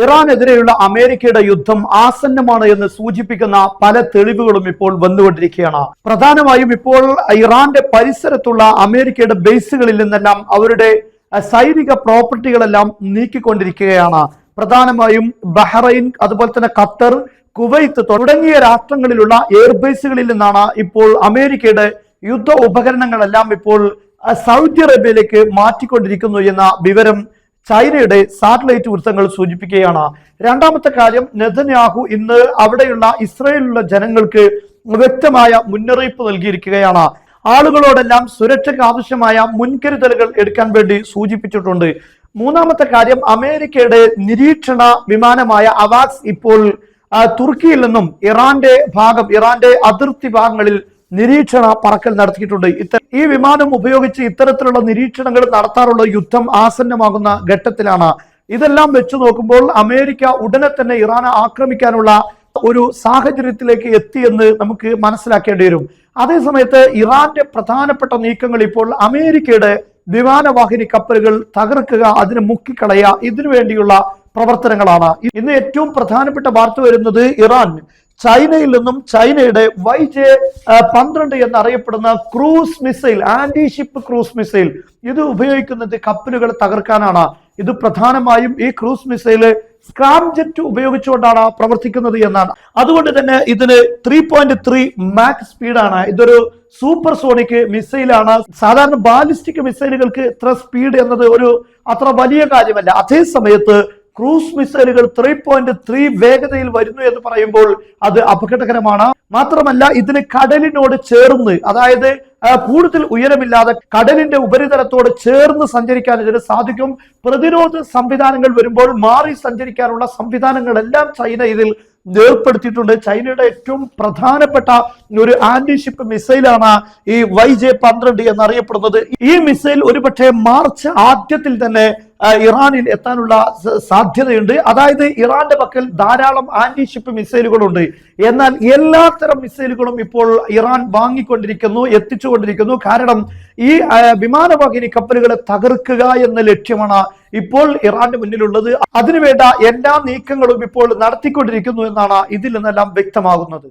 ഇറാനെതിരെയുള്ള അമേരിക്കയുടെ യുദ്ധം ആസന്നമാണ് എന്ന് സൂചിപ്പിക്കുന്ന പല തെളിവുകളും ഇപ്പോൾ വന്നുകൊണ്ടിരിക്കുകയാണ്. പ്രധാനമായും ഇപ്പോൾ ഇറാന്റെ പരിസരത്തുള്ള അമേരിക്കയുടെ ബേസുകളിൽ നിന്നെല്ലാം അവരുടെ സൈനിക പ്രോപ്പർട്ടികളെല്ലാം നീക്കിക്കൊണ്ടിരിക്കുകയാണ്. പ്രധാനമായും ബഹ്റൈൻ, അതുപോലെ തന്നെ ഖത്തർ, കുവൈത്ത് തുടങ്ങിയ രാഷ്ട്രങ്ങളിലുള്ള എയർബേസുകളിൽ നിന്നാണ് ഇപ്പോൾ അമേരിക്കയുടെ യുദ്ധ ഉപകരണങ്ങളെല്ലാം ഇപ്പോൾ സൗദി അറേബ്യയിലേക്ക് മാറ്റിക്കൊണ്ടിരിക്കുന്നു എന്ന വിവരം ചൈനയുടെ സാറ്റലൈറ്റ് വൃത്തങ്ങൾ സൂചിപ്പിക്കുകയാണ്. രണ്ടാമത്തെ കാര്യം, നെതന്യാഹു ഇന്ന് അവിടെയുള്ള ഇസ്രായേലിലുള്ള ജനങ്ങൾക്ക് വ്യക്തമായ മുന്നറിയിപ്പ് നൽകിയിരിക്കുകയാണ്. ആളുകളോടെല്ലാം സുരക്ഷയ്ക്ക് ആവശ്യമായ മുൻകരുതലുകൾ എടുക്കാൻ വേണ്ടി സൂചിപ്പിച്ചിട്ടുണ്ട്. മൂന്നാമത്തെ കാര്യം, അമേരിക്കയുടെ നിരീക്ഷണ വിമാനമായ അവാക്സ് ഇപ്പോൾ തുർക്കിയിൽ നിന്നും ഇറാന്റെ അതിർത്തി ഭാഗങ്ങളിൽ നിരീക്ഷണ പറക്കൽ നടത്തിയിട്ടുണ്ട്. ഈ വിമാനം ഉപയോഗിച്ച് ഇത്തരത്തിലുള്ള നിരീക്ഷണങ്ങൾ നടത്താറുള്ള യുദ്ധം ആസന്നമാകുന്ന ഘട്ടത്തിലാണ്. ഇതെല്ലാം വെച്ച് നോക്കുമ്പോൾ അമേരിക്ക ഉടനെ തന്നെ ഇറാനെ ആക്രമിക്കാനുള്ള ഒരു സാഹചര്യത്തിലേക്ക് എത്തിയെന്ന് നമുക്ക് മനസ്സിലാക്കേണ്ടി വരും. അതേസമയത്ത് ഇറാന്റെ പ്രധാനപ്പെട്ട നീക്കങ്ങൾ ഇപ്പോൾ അമേരിക്കയുടെ വിമാനവാഹിനി കപ്പലുകൾ തകർക്കുക, അതിനെ മുക്കിക്കളയുക, ഇതിനു വേണ്ടിയുള്ള പ്രവർത്തനങ്ങളാണ്. ഇന്ന് ഏറ്റവും പ്രധാനപ്പെട്ട വാർത്ത വരുന്നത് ഇറാൻ ചൈനയിൽ നിന്നും ചൈനയുടെ YJ-12 എന്നറിയപ്പെടുന്ന cruise missile, anti ship cruise missile, ഇത് ഉപയോഗിക്കുന്നത് കപ്പലുകൾ തകർക്കാനാണ്. ഇത് പ്രധാനമായും ഈ ക്രൂസ് മിസൈല് സ്ക്രാംജെറ്റ് ഉപയോഗിച്ചുകൊണ്ടാണ് പ്രവർത്തിക്കുന്നത് എന്നാണ്. അതുകൊണ്ട് തന്നെ ഇതിന് 3.3 മാക് സ്പീഡാണ്. ഇതൊരു സൂപ്പർ സോണിക് മിസൈലാണ്. സാധാരണ ബാലിസ്റ്റിക് മിസൈലുകൾക്ക് ഇത്ര സ്പീഡ് എന്നത് അത്ര വലിയ കാര്യമല്ല. അതേ സമയത്ത് ക്രൂസ് മിസൈലുകൾ 3.3 വേഗതയിൽ വരുന്നു എന്ന് പറയുമ്പോൾ അത് അപകടകരമാണ്. മാത്രമല്ല ഇതിന് കടലിനോട് ചേർന്ന്, അതായത് കൂടുതൽ ഉയരമില്ലാതെ കടലിന്റെ ഉപരിതലത്തോട് ചേർന്ന് സഞ്ചരിക്കാൻ ഇതിന് സാധിക്കും. പ്രതിരോധ സംവിധാനങ്ങൾ വരുമ്പോൾ മാറി സഞ്ചരിക്കാനുള്ള സംവിധാനങ്ങളെല്ലാം ചൈന ഇതിൽ ഏർപ്പെടുത്തിയിട്ടുണ്ട്. ചൈനയുടെ ഏറ്റവും പ്രധാനപ്പെട്ട ഒരു ആന്റി ഷിപ്പ് മിസൈലാണ് ഈ YJ-12 എന്നറിയപ്പെടുന്നത്. ഈ മിസൈൽ ഒരുപക്ഷെ മാർച്ച് ആദ്യത്തിൽ തന്നെ ഇറാനിൽ എത്താനുള്ള സാധ്യതയുണ്ട്. അതായത് ഇറാന്റെ പക്കൽ ധാരാളം ആന്റി ഷിപ്പ് മിസൈലുകളുണ്ട്. എന്നാൽ എല്ലാത്തരം മിസൈലുകളും ഇപ്പോൾ ഇറാൻ വാങ്ങിക്കൊണ്ടിരിക്കുന്നു, എത്തിച്ചുകൊണ്ടിരിക്കുന്നു. കാരണം ഈ വിമാനവാഹിനി കപ്പലുകളെ തകർക്കുക എന്ന ലക്ഷ്യമാണ് ഇപ്പോൾ ഇറാന്റെ മുന്നിലുള്ളത്. അതിനുവേണ്ട എല്ലാ നീക്കങ്ങളും ഇപ്പോൾ നടത്തിക്കൊണ്ടിരിക്കുന്നു എന്നാണ് ഇതിൽ നിന്നെല്ലാം വ്യക്തമാകുന്നത്.